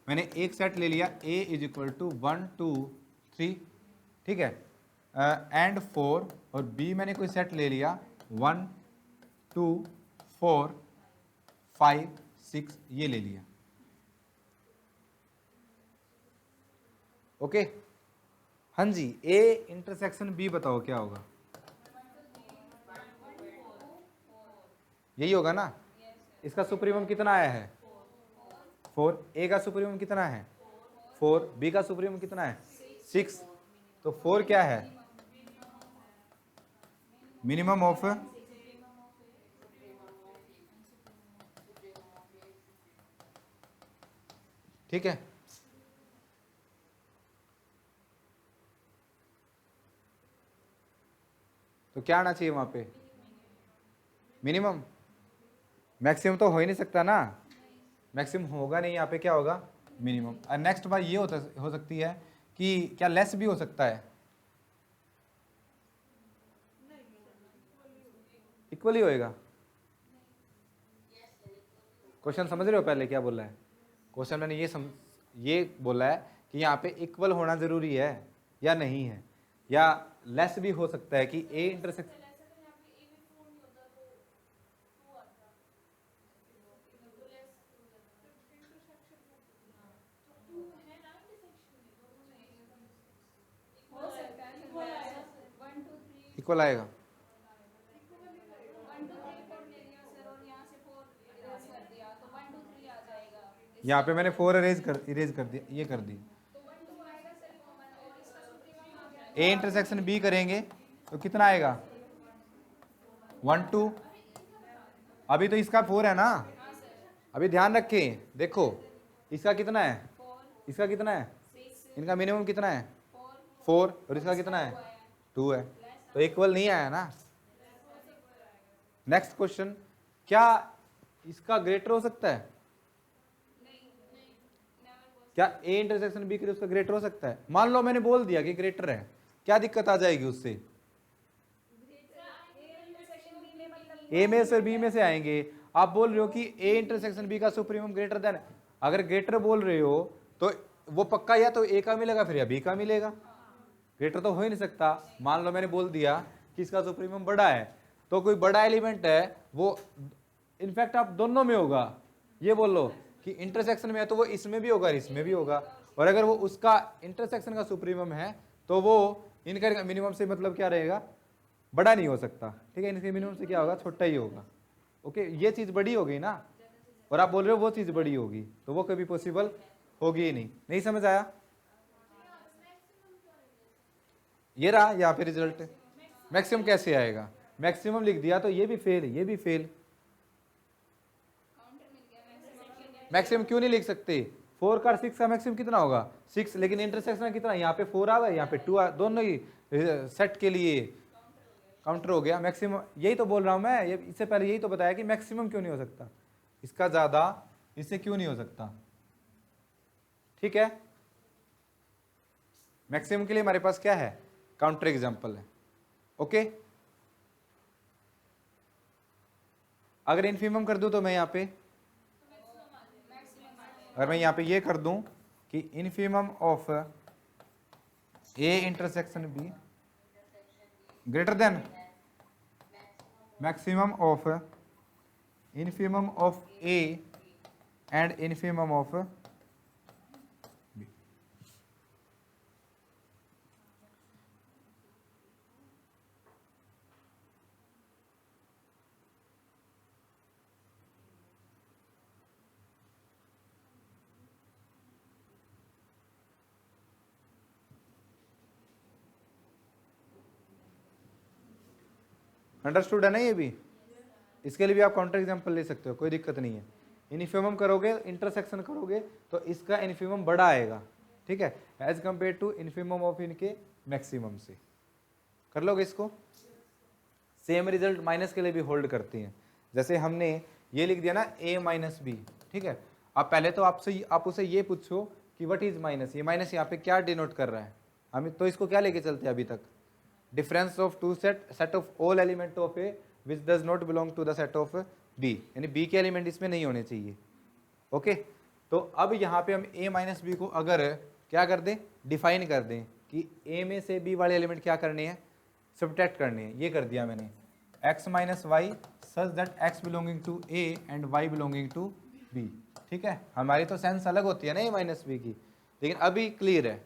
मैंने एक सेट ले लिया a इज इक्वल टू 1 2 3, ठीक है, एंड 4, और b मैंने कोई सेट ले लिया 1 2 4 5 6, ये ले लिया। ओके, हाँ जी, a इंटरसेक्शन b बताओ क्या होगा। यही होगा ना। इसका सुप्रीमम कितना आया है 4, ए का सुप्रीमम कितना है 4, बी का सुप्रीमम कितना है 6, तो 4 क्या है मिनिमम ऑफ, ठीक है। तो क्या आना चाहिए वहां पे मिनिमम, मैक्सिमम तो हो ही नहीं सकता ना, मैक्सिमम होगा नहीं, यहाँ पे क्या होगा मिनिमम। और नेक्स्ट बात ये हो सकती है कि क्या लेस भी हो सकता है, इक्वली होएगा। क्वेश्चन समझ रहे हो पहले क्या बोला है, क्वेश्चन मैंने ये बोला है कि यहाँ पे इक्वल होना जरूरी है या नहीं है, या लेस भी हो सकता है कि ए इंटरसेक्शन, इक्वल आएगा। यहाँ पे मैंने 4 इरेज कर दिया, ये कर दी। ए इंटरसेक्शन बी करेंगे तो कितना आएगा 1 2, अभी तो इसका 4 है ना, अभी ध्यान रखें, देखो इसका कितना है, इसका कितना है, इनका मिनिमम कितना है 4 और इसका कितना है 2 है, तो इक्वल नहीं आया ना। नेक्स्ट क्वेश्चन, क्या इसका ग्रेटर हो सकता है, क्या ए इंटरसेक्शन बी करे उसका ग्रेटर हो सकता है, मान लो मैंने बोल दिया कि ग्रेटर है, क्या दिक्कत आ जाएगी उससे, ए में से बी में से आएंगे। आप बोल रहे हो कि ए इंटरसेक्शन बी का सुप्रीमम ग्रेटर देन, अगर ग्रेटर बोल रहे हो तो वो पक्का या तो ए का मिलेगा फिर या बी का मिलेगा, ग्रेटर तो हो ही नहीं सकता। मान लो मैंने बोल दिया कि इसका सुप्रीमम बड़ा है, तो कोई बड़ा एलिमेंट है वो इनफैक्ट आप दोनों में होगा, ये बोल लो कि इंटरसेक्शन में है तो वो इसमें भी होगा इसमें भी होगा, और अगर वो उसका इंटरसेक्शन का सुप्रीमम है तो वो इनका मिनिमम से मतलब क्या रहेगा बड़ा नहीं हो सकता, ठीक है, इनके मिनिमम से क्या होगा छोटा ही होगा। ओके, ये चीज बड़ी हो गई ना, और आप बोल रहे हो वो चीज बड़ी होगी, तो वो कभी पॉसिबल होगी ही नहीं समझ आया। ये रहा यहाँ पे रिजल्ट, मैक्सिमम कैसे आएगा, मैक्सिमम लिख दिया तो ये भी फेल ये भी फेल, मैक्सिमम क्यों नहीं लिख सकते, 4 का 6 का मैक्सिमम कितना होगा 6, लेकिन इंटरसेक्शन कितना, यहाँ पे 4 आ गया यहाँ पे 2 दोनों ही सेट के लिए काउंटर हो गया मैक्सिमम। यही तो बोल रहा हूं मैं, ये इससे पहले यही तो बताया कि मैक्सिमम क्यों नहीं हो सकता, इसका ज्यादा इससे क्यों नहीं हो सकता, ठीक है। मैक्सिमम के लिए हमारे पास क्या है काउंटर एग्जांपल है। ओके, अगर इनफिमम कर दूं तो मैं यहाँ पे, अगर मैं यहाँ पे ये कर दूं कि infimum of A intersection B greater than maximum of infimum of A and infimum of B. Understood है ना ये भी, इसके लिए भी आप काउंटर एग्जांपल ले सकते हो, कोई दिक्कत नहीं है। इनफिमम करोगे इंटरसेक्शन करोगे तो इसका इनफिमम बड़ा आएगा, ठीक है, as compare to infimum of इनके मैक्सिमम से, कर लोगे इसको। सेम रिजल्ट माइनस के लिए भी होल्ड करती हैं, जैसे हमने ये लिख दिया ना a माइनस बी, ठीक है, अब पहले तो आप उसे ये पूछो कि व्हाट इज माइनस, ये माइनस यहाँ पे क्या डिनोट कर रहा है, हम तो इसको क्या लेके चलते हैं अभी तक, difference of two set of all element of A which does not belong to the set of B, यानी बी के एलिमेंट इसमें नहीं होने चाहिए। ओके, तो अब यहाँ पे हम a माइनस बी को अगर क्या कर दें डिफाइन कर दें कि a में से b वाले एलिमेंट क्या करने हैं सब्ट्रैक्ट करने हैं, ये कर दिया मैंने x minus y such that x belonging to a and y belonging to b, ठीक है, हमारी तो सेंस अलग होती है ना a माइनस बी की, लेकिन अभी क्लियर है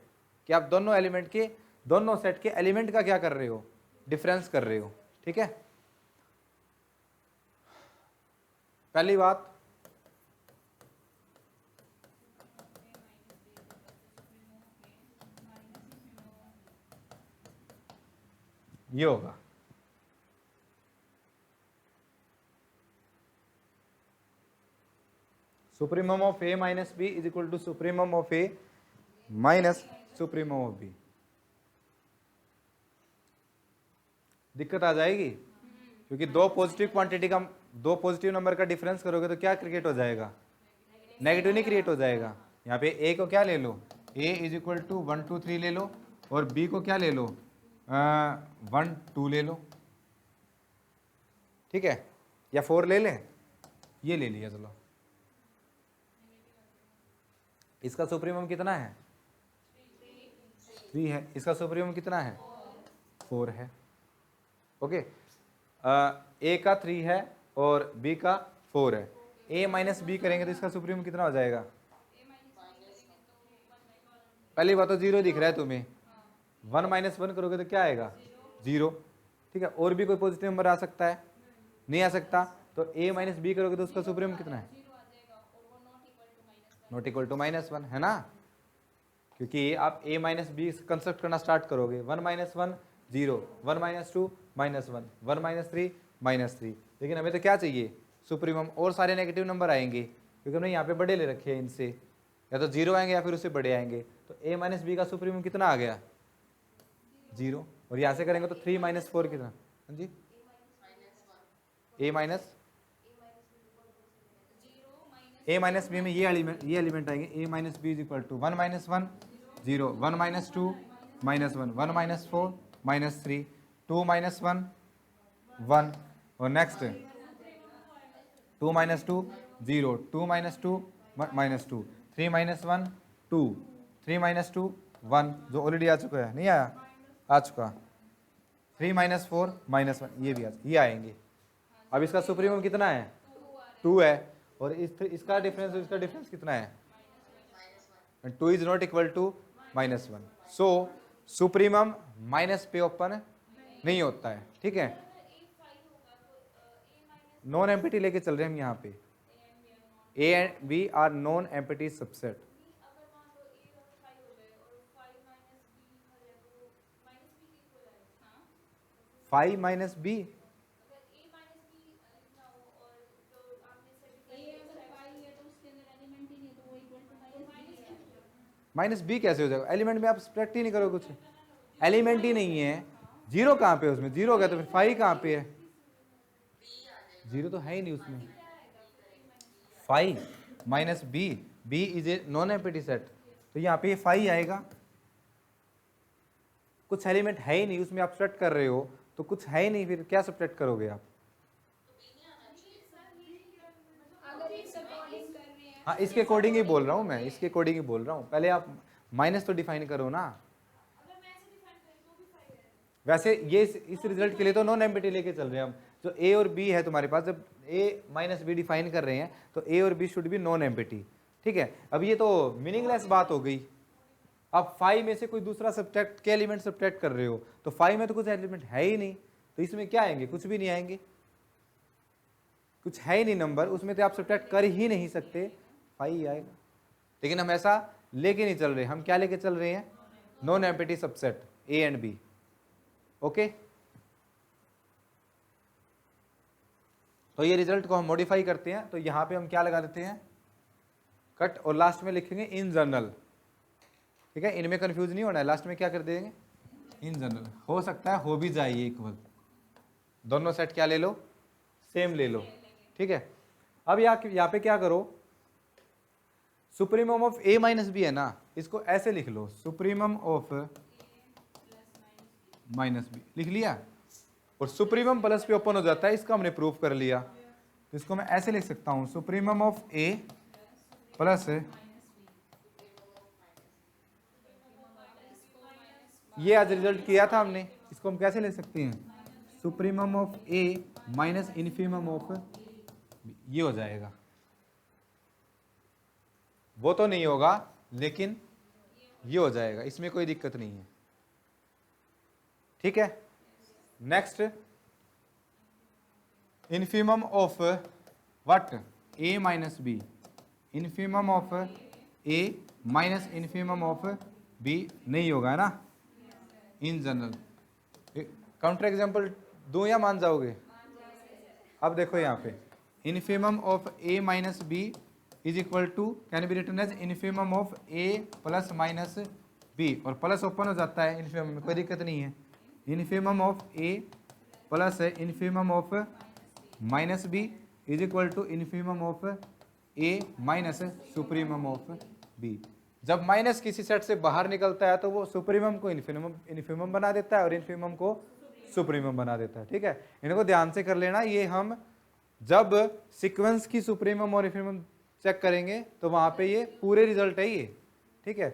कि आप दोनों एलिमेंट के दोनों सेट के एलिमेंट का क्या कर रहे हो डिफरेंस कर रहे हो, ठीक है। पहली बात, ये होगा supremum of A minus B is equal to supremum of A minus supremum of B. दिक्कत आ जाएगी क्योंकि दो पॉजिटिव नंबर का डिफरेंस करोगे तो क्या क्रिएट हो जाएगा, नेगेटिव नहीं क्रिएट हो जाएगा। यहाँ पे ए को क्या ले लो, ए इज इक्वल टू 1 2 3 ले लो, और बी को क्या ले लो, 1 2 ले लो, ठीक है, या 4 ले लें, ये ले लिया चलो। इसका सुप्रीमम कितना है, 3 है, इसका सुप्रीमम कितना है, 4 है। ओके, ए का 3 है और बी का 4 है। ए माइनस बी करेंगे तो इसका सुप्रीमम कितना हो जाएगा, पहली बात तो 0 दिख रहा है तुम्हें, 1 माइनस 1 करोगे तो क्या आएगा, 0, ठीक है। और भी कोई पॉजिटिव नंबर आ सकता है, नहीं आ सकता, तो ए माइनस बी करोगे तो उसका सुप्रीमम कितना है, नॉट इक्वल टू -1, है ना, क्योंकि आप a माइनस बी कंसेप्ट करना स्टार्ट करोगे, 1 माइनस 1 0, 1 माइनस 2 -1, 1 माइनस 3 -3। लेकिन हमें तो क्या चाहिए, सुप्रीमम, और सारे नेगेटिव नंबर आएंगे क्योंकि हमने यहाँ पे बड़े ले रखे हैं, इनसे या तो 0 आएंगे या फिर उससे बड़े आएंगे। तो a माइनस बी का सुप्रीमम कितना आ गया, 0, और यहाँ से करेंगे तो 3 माइनस 4 कितना, हाँ जी, ए माइनस बी में ये एलिमेंट आएंगे, A minus B is equal to 1 minus 1 0, 1 minus 2 -1, 1 minus 4 -3, 2 minus 1 1, और next 2 minus 2 0, 2 minus 2 -2, 3 minus 1 2, 3 minus 2 1, जो ऑलरेडी आ चुका है, नहीं आया, आ चुका, 3 माइनस 4 -1, ये भी ये आएंगे। अब इसका सुप्रीमम कितना है, 2 है, और इसका डिफरेंस और इसका डिफरेंस कितना है, 2 is not equal to -1। So supremum minus पे ओपन नहीं होता है, ठीक है। नॉन एम्प्टी लेके चल रहे हैं हम यहाँ पे, A and B are non empty subset. 5 minus B, minus B कैसे हो जाएगा, एलिमेंट में आप सब्ट्रैक्ट ही नहीं करो, कुछ एलिमेंट ही नहीं है, 0 कहाँ पे है उसमें, 0 हो गया तो फिर 5 कहाँ पे है, 0 तो है ही नहीं उसमें। 5 minus B, B is a non empty set, तो यहाँ पे 5 आएगा, कुछ एलिमेंट है ही नहीं उसमें, आप सब्ट्रैक्ट कर रहे हो तो कुछ है ही नहीं, फिर क्या सब्ट्रैक्ट करोगे आप। हाँ, इसके अकॉर्डिंग ही बोल रहा हूँ मैं, इसके अकॉर्डिंग ही बोल रहा हूँ, पहले आप माइनस तो डिफाइन करो ना। वैसे ये इस रिजल्ट के लिए तो नॉन एम्प्टी लेके चल रहे हैं हम, जो ए और बी है तुम्हारे पास, जब ए माइनस बी डिफाइन कर रहे हैं तो ए और B should be non empty, ठीक है। अब ये तो मीनिंगलेस बात हो गई, आप 5 में से कोई दूसरा सब्ट्रैक्ट के एलिमेंट सब्ट्रैक्ट कर रहे हो, तो 5 में तो कुछ एलिमेंट है ही नहीं, तो इसमें क्या आएंगे, कुछ भी नहीं आएंगे, कुछ है ही नहीं नंबर उसमें, तो आप सब्ट्रैक्ट कर ही नहीं सकते, 5 ही आएगा। लेकिन हम ऐसा लेके नहीं चल रहे, हम क्या लेके चल रहे हैं, non empty subset A and B. Okay, तो ये रिजल्ट को हम मॉडिफाई करते हैं, तो यहां पे हम क्या लगा देते हैं, कट, और लास्ट में लिखेंगे इन जनरल, ठीक है, इनमें कंफ्यूज नहीं होना है, लास्ट में क्या कर देंगे, इन जनरल। हो सकता है हो भी जाए इक्वल, दोनों सेट क्या ले लो, सेम ले लो, ठीक है। अब यहाँ पे क्या करो, supremum of A minus B है ना, इसको ऐसे लिख लो, सुप्रीमम ऑफ माइनस बी लिख लिया, और सुप्रीमम प्लस पे ओपन हो जाता है, इसका हमने प्रूफ कर लिया, तो इसको मैं ऐसे लिख सकता हूं, सुप्रीमम ऑफ ए प्लस, ये आज रिजल्ट किया था हमने, इसको हम कैसे ले सकते हैं, supremum of A minus infimum of, ये हो जाएगा, वो तो नहीं होगा लेकिन ये हो जाएगा, इसमें कोई दिक्कत नहीं है, ठीक है। Next, infimum of what A minus B, infimum of A minus infimum of B नहीं होगा, है ना, इन जनरल। काउंटर एग्जांपल दूं या मान जाओगे? अब देखो यहाँ पे infimum of A minus B is equal to can be written as infimum of A plus minus B, और प्लस ओपन हो जाता है इन्फीमम में, कोई दिक्कत नहीं है। Infimum of A plus infimum of minus B is equal to infimum of A minus supremum of B. जब माइनस किसी सेट से बाहर निकलता है तो वो सुप्रीमम को इन्फीमम बना देता है और इन्फीमम को सुप्रीमम बना देता है। ठीक है, इनको ध्यान से कर लेना। ये हम जब सीक्वेंस की सुप्रीमम और इन्फीमम चेक करेंगे तो वहां पे ये पूरे रिजल्ट है ये। ठीक है,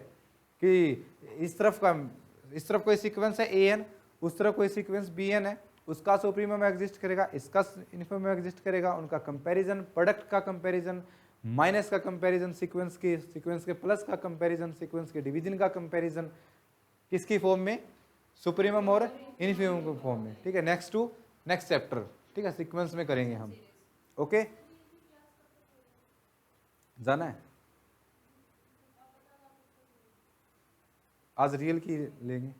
कि इस तरफ कोई सीक्वेंस है ए एन, उस तरफ कोई सीक्वेंस बी एन है, उसका सुप्रीमम एग्जिस्ट करेगा, इसका इन्फीमम एग्जिस्ट करेगा, उनका कंपैरिजन, प्रोडक्ट का कंपैरिजन, माइनस का कंपैरिजन, सीक्वेंस के प्लस का कंपैरिजन, सीक्वेंस के डिवीजन का कंपैरिजन, किसकी फॉर्म में? सुप्रीमम और इन्फीमम के फॉर्म में। ठीक है, नेक्स्ट चैप्टर, ठीक है, सीक्वेंस में करेंगे हम। ओके, जाना है? आज रियल की लेंगे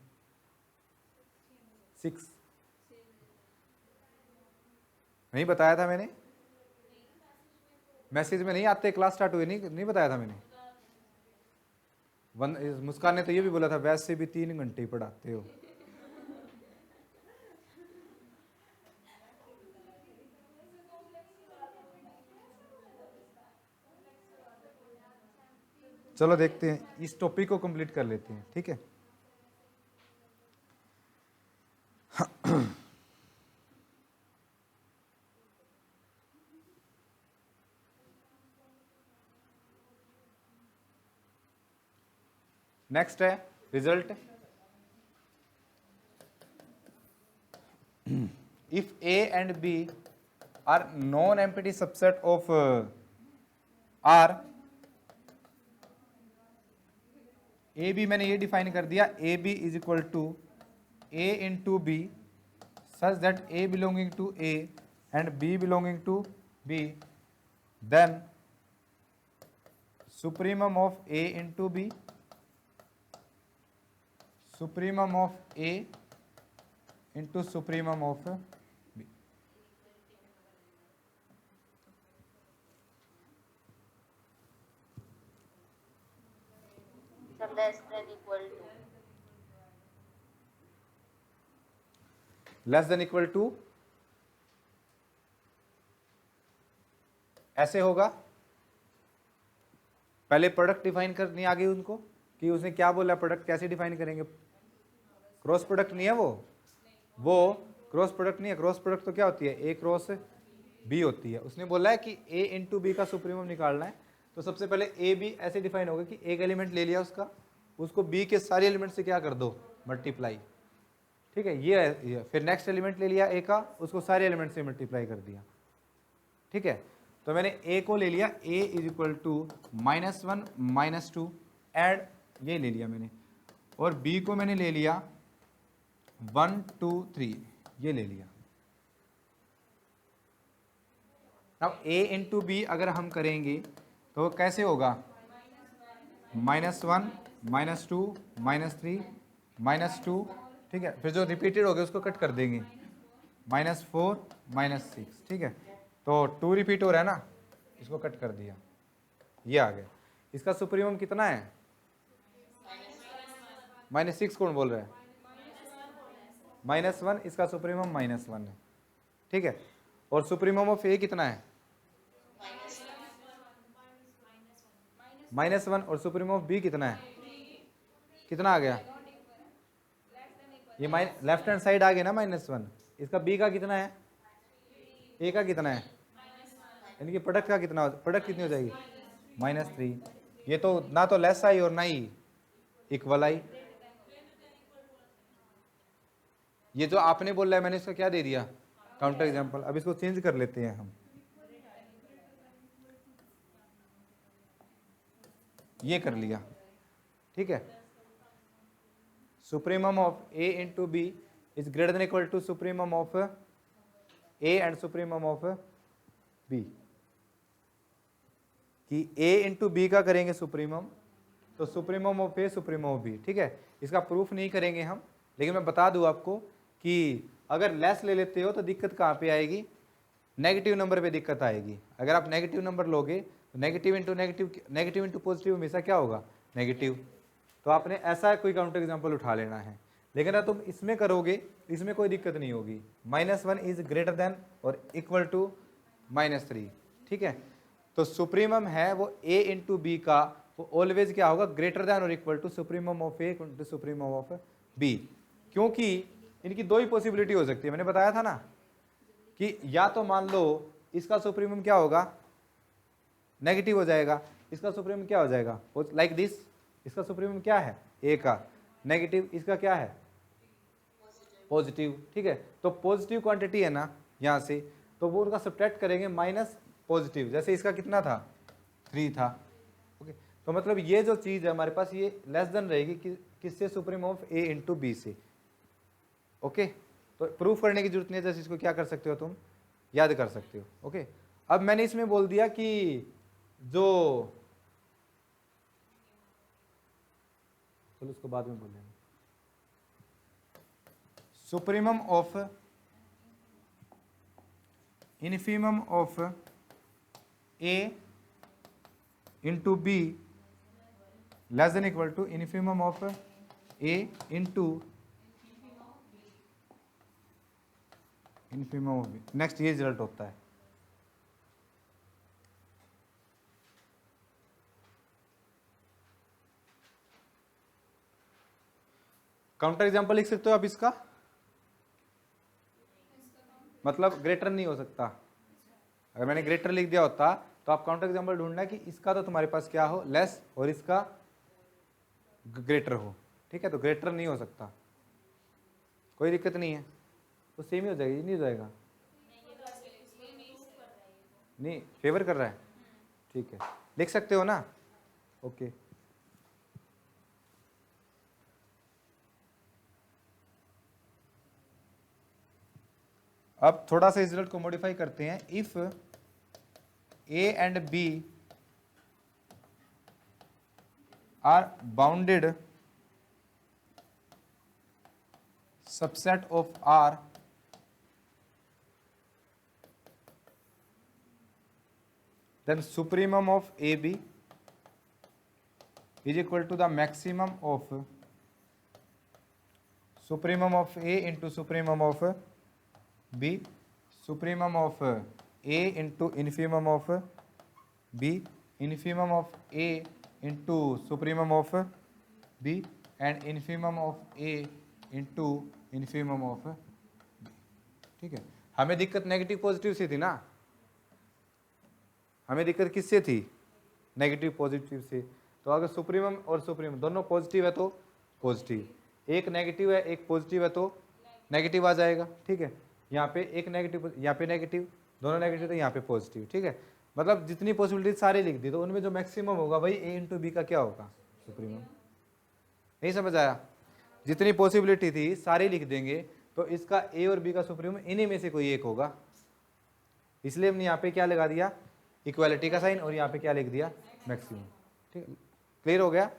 6 नहीं बताया था मैंने, मैसेज में नहीं आते, क्लास स्टार्ट हुई नहीं बताया था मैंने। मुस्कान ने तो ये भी बोला था वैसे भी 3 घंटे ही पढ़ाते हो। चलो देखते हैं, इस टॉपिक को कंप्लीट कर लेते हैं। ठीक है, नेक्स्ट है result. If A and B are non empty subset of R, A B मैंने ये डिफाइन कर दिया, A B is equal to A into B such that A belonging to A and B belonging to B, then supremum of A into B, supremum of A into supremum of B. less than equal to, less than equal to ऐसे होगा। पहले product define करनी आ गई उनको कि उसने क्या बोला, प्रोडक्ट कैसे डिफाइन करेंगे? क्रॉस प्रोडक्ट नहीं है वो क्रॉस प्रोडक्ट नहीं है। क्रॉस प्रोडक्ट तो क्या होती है? ए क्रॉस बी होती है। उसने बोला है कि ए इंटू बी का सुप्रीमम निकालना है, तो सबसे पहले ए बी ऐसे डिफाइन होगा कि एक एलिमेंट ले लिया उसको बी के सारे एलिमेंट से क्या कर दो? मल्टीप्लाई। ठीक है, ये फिर नेक्स्ट एलिमेंट ले लिया ए का, उसको सारे एलिमेंट से मल्टीप्लाई कर दिया। ठीक है, तो मैंने ए को ले लिया, ए इज इक्वल टू -1 -2 ऐड ये ले लिया मैंने, और बी को मैंने ले लिया 1 2 3 ये ले लिया। अब a इंटू बी अगर हम करेंगे तो कैसे होगा? -1 -2 -3 -2। ठीक है, फिर जो रिपीटेड हो गए उसको कट कर देंगे, -4 -6। ठीक है, तो 2 रिपीट हो रहा है ना, इसको कट कर दिया, ये आ गया। इसका सुप्रीमम कितना है? -6 कौन बोल रहा है? -1, इसका सुप्रीमम -1 है। ठीक है, और सुप्रीमम ऑफ ए कितना है? -1, और सुप्रीमम ऑफ बी कितना है? कितना आ गया? ये लेफ्ट हैंड साइड आ गया ना -1। इसका बी का कितना है? ए का कितना है? यानी कि प्रोडक्ट का कितना, प्रोडक्ट कितनी हो जाएगी? -3। ये तो ना तो लेस आई और ना ही इक्वल आई। ये जो आपने बोला है मैंने इसका क्या दे दिया? Counter example. अब इसको चेंज कर लेते हैं हम, ये कर लिया। ठीक है, supremum of A into B is greater than equal to supremum of A and supremum of B. कि a इंटू बी का करेंगे सुप्रीमम, तो supremum of A supremum of B, ठीक है। इसका प्रूफ नहीं करेंगे हम, लेकिन मैं बता दूं आपको कि अगर लेस ले लेते हो तो दिक्कत कहाँ पे आएगी, नेगेटिव नंबर पे दिक्कत आएगी। अगर आप नेगेटिव नंबर लोगे तो नेगेटिव इंटू पॉजिटिव हमेशा क्या होगा, नेगेटिव। तो आपने ऐसा कोई काउंटर एग्जाम्पल उठा लेना है। लेकिन अगर तुम इसमें करोगे तो इसमें कोई दिक्कत नहीं होगी। -1 इज ग्रेटर देन और इक्वल टू -3, ठीक है। तो सुप्रीमम है वो a इंटू बी का, वो ऑलवेज क्या होगा, ग्रेटर देन और equal to supremum of a into supremum of b। क्योंकि इनकी दो ही पॉसिबिलिटी हो सकती है, मैंने बताया था ना कि या तो मान लो इसका सुप्रीमम क्या होगा, नेगेटिव हो जाएगा, इसका सुप्रीमम क्या हो जाएगा, लाइक दिस। इसका सुप्रीमम क्या है, a का, नेगेटिव इसका क्या है, पॉजिटिव, ठीक है। तो पॉजिटिव क्वांटिटी है ना यहाँ से, तो वो उनका सब्ट्रैक्ट करेंगे माइनस पॉजिटिव। जैसे इसका कितना था, 3 था, ओके। तो मतलब ये जो चीज़ है हमारे पास ये लेस देन रहेगी किससे, supreme of a into B से, ओके। तो प्रूफ करने की जरूरत नहीं है, जैसे इसको क्या कर सकते हो तुम, याद कर सकते हो, ओके। अब मैंने इसमें बोल दिया कि जो, चलो उसको बाद में बोलेंगे, supremum of infimum of a into B less than equal to infimum of a into infimum of b। Next ये रिजल्ट होता है। काउंटर एग्जांपल लिख सकते हो आप इसका, मतलब ग्रेटर नहीं हो सकता। अगर मैंने ग्रेटर लिख दिया होता तो आप काउंटर एग्जांपल ढूंढना है कि इसका तो तुम्हारे पास क्या हो, लेस, और इसका ग्रेटर हो, ठीक है। तो ग्रेटर नहीं हो सकता, कोई दिक्कत नहीं है, तो सेम ही हो जाएगी, नहीं हो जाएगा, नहीं फेवर कर रहा है, ठीक है, लिख सकते हो ना, ओके। अब थोड़ा सा इस रिजल्ट को मॉडिफाई करते हैं। If a and b are bounded subset of R, then supremum of AB is equal to the maximum of supremum of A into supremum of B, supremum of A into infimum of B, infimum of A into supremum of B, and infimum of A into infimum of B, ठीक है। हमें दिक्कत negative positive से थी ना, हमें दिक्कत किससे थी, नेगेटिव पॉजिटिव से। तो अगर सुप्रीमम और सुप्रीमम दोनों पॉजिटिव है तो पॉजिटिव, एक नेगेटिव है एक पॉजिटिव है तो नेगेटिव आ जाएगा, ठीक है। यहाँ पे एक नेगेटिव, यहाँ पे नेगेटिव, दोनों नेगेटिव तो यहाँ पे पॉजिटिव, ठीक है। मतलब जितनी पॉसिबिलिटी सारी लिख दी, तो उनमें जो मैक्सिमम होगा वही a इंटू बी का क्या होगा, सुप्रीमम। नहीं समझ आया, जितनी पॉसिबिलिटी थी सारी लिख देंगे, तो इसका a और b का सुप्रीमम इन्हीं में से कोई एक होगा। इसलिए हमने यहाँ पे क्या लगा दिया, इक्वालिटी का साइन, और यहाँ पे क्या लिख दिया, मैक्सिमम, ठीक है। क्लियर हो गया।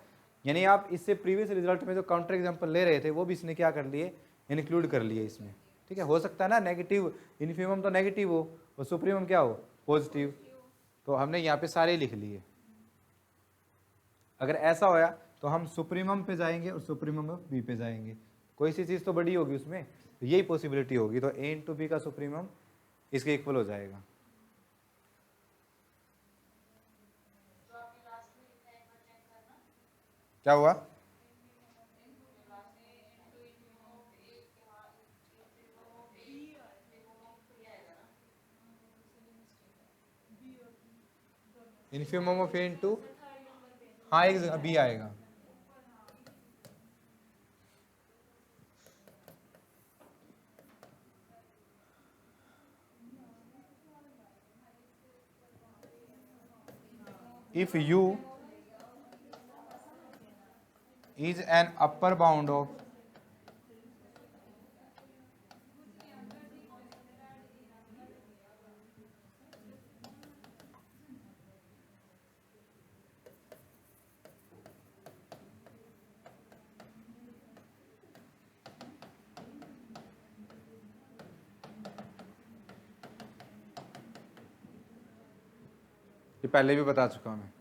यानी आप इससे प्रीवियस रिजल्ट में जो काउंटर एग्जांपल ले रहे थे वो भी इसने क्या कर लिए, इंक्लूड कर लिए इसमें, ठीक है। हो सकता है ना नेगेटिव, इन्फीमम तो नेगेटिव हो और सुप्रीमम क्या हो, पॉजिटिव, तो हमने यहाँ पे सारे लिख लिए। अगर ऐसा होया तो हम सुप्रीमम पे जाएंगे और सुप्रीमम बी पे जाएंगे, कोई सी चीज़ तो बड़ी होगी उसमें, तो यही पॉसिबिलिटी होगी, तो a इंटू बी का सुप्रीमम इसके इक्वल हो जाएगा। क्या हुआ, इन्फीमम ऑफ a इंटू, हाँ एक जगह बी आएगा, if u is an upper bound of ये पहले भी बता चुका हूं मैं।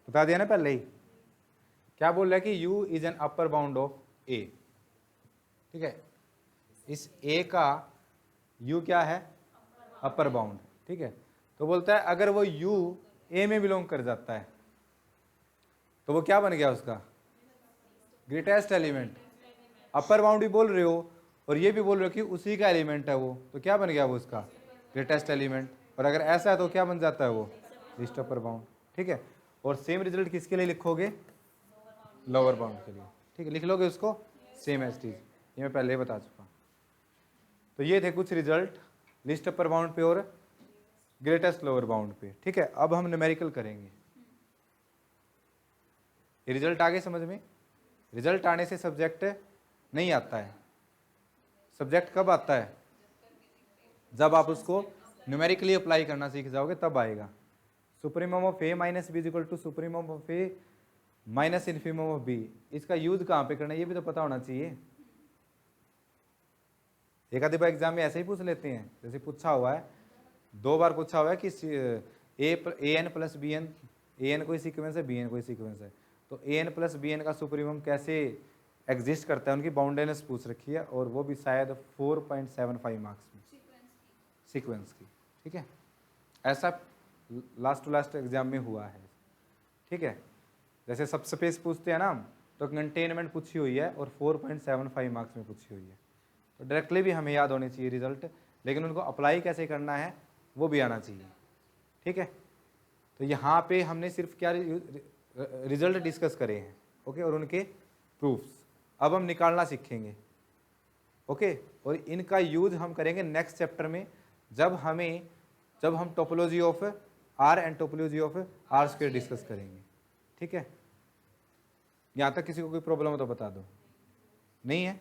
बता दिया ना पहले ही। क्या बोल रहा है कि u is an upper bound of a, ठीक है। इस a का u क्या है, अपर बाउंड, ठीक है। तो बोलता है अगर वो u a में बिलोंग कर जाता है तो वो क्या बन गया उसका, ग्रेटेस्ट एलिमेंट। अपर बाउंड भी बोल रहे हो और ये भी बोल रहे हो कि उसी का एलिमेंट है वो, तो क्या बन गया वो उसका ग्रेटेस्ट एलिमेंट। और अगर ऐसा है तो क्या बन जाता है वो लीस्ट अपर बाउंड, ठीक है। और सेम रिजल्ट किसके लिए लिखोगे, लोअर बाउंड के लिए, ठीक है। लिख लोगे उसको सेम एज टीज, ये मैं पहले ही बता चुका। तो ये थे कुछ रिजल्ट लिस्ट अपर बाउंड पे और ग्रेटेस्ट लोअर बाउंड पे, ठीक है। अब हम न्यूमेरिकल करेंगे। ये रिजल्ट आगे समझ में। रिजल्ट आने से सब्जेक्ट नहीं आता है। सब्जेक्ट कब आता है, जब आप उसको न्यूमेरिकली अप्लाई करना सीख जाओगे तब आएगा। Supremum of A minus B is equal to supremum of A minus infimum of B. इसका यूज कहाँ पे करना है ये भी तो पता होना चाहिए। एक आधे बार एग्जाम में ऐसे ही पूछ लेते हैं, जैसे पूछा हुआ है, 2 बार पूछा हुआ है कि A N plus B N, A N कोई सीक्वेंस है, बी एन कोई सीक्वेंस है, तो A N plus B N का सुप्रीमम कैसे एग्जिस्ट करता है, उनकी बाउंडेडनेस पूछ रखी है, और वो भी शायद 4.75 मार्क्स में सीक्वेंस की, ठीक है। ऐसा लास्ट टू लास्ट एग्जाम में हुआ है, ठीक है। जैसे सब स्पेस पूछते हैं ना हम, तो कंटेनमेंट पूछी हुई है और 4.75 मार्क्स में पूछी हुई है, तो डायरेक्टली भी हमें याद होने चाहिए रिजल्ट, लेकिन उनको अप्लाई कैसे करना है वो भी आना चाहिए, ठीक है। तो यहाँ पे हमने सिर्फ क्या रिजल्ट डिस्कस करे हैं, ओके, और उनके प्रूफ्स अब हम निकालना सीखेंगे, ओके। और इनका यूज हम करेंगे नेक्स्ट चैप्टर में, जब हम topology of R and topology of R square discuss करेंगे, ठीक है। यहाँ तक किसी को कोई प्रॉब्लम हो तो बता दो, नहीं है।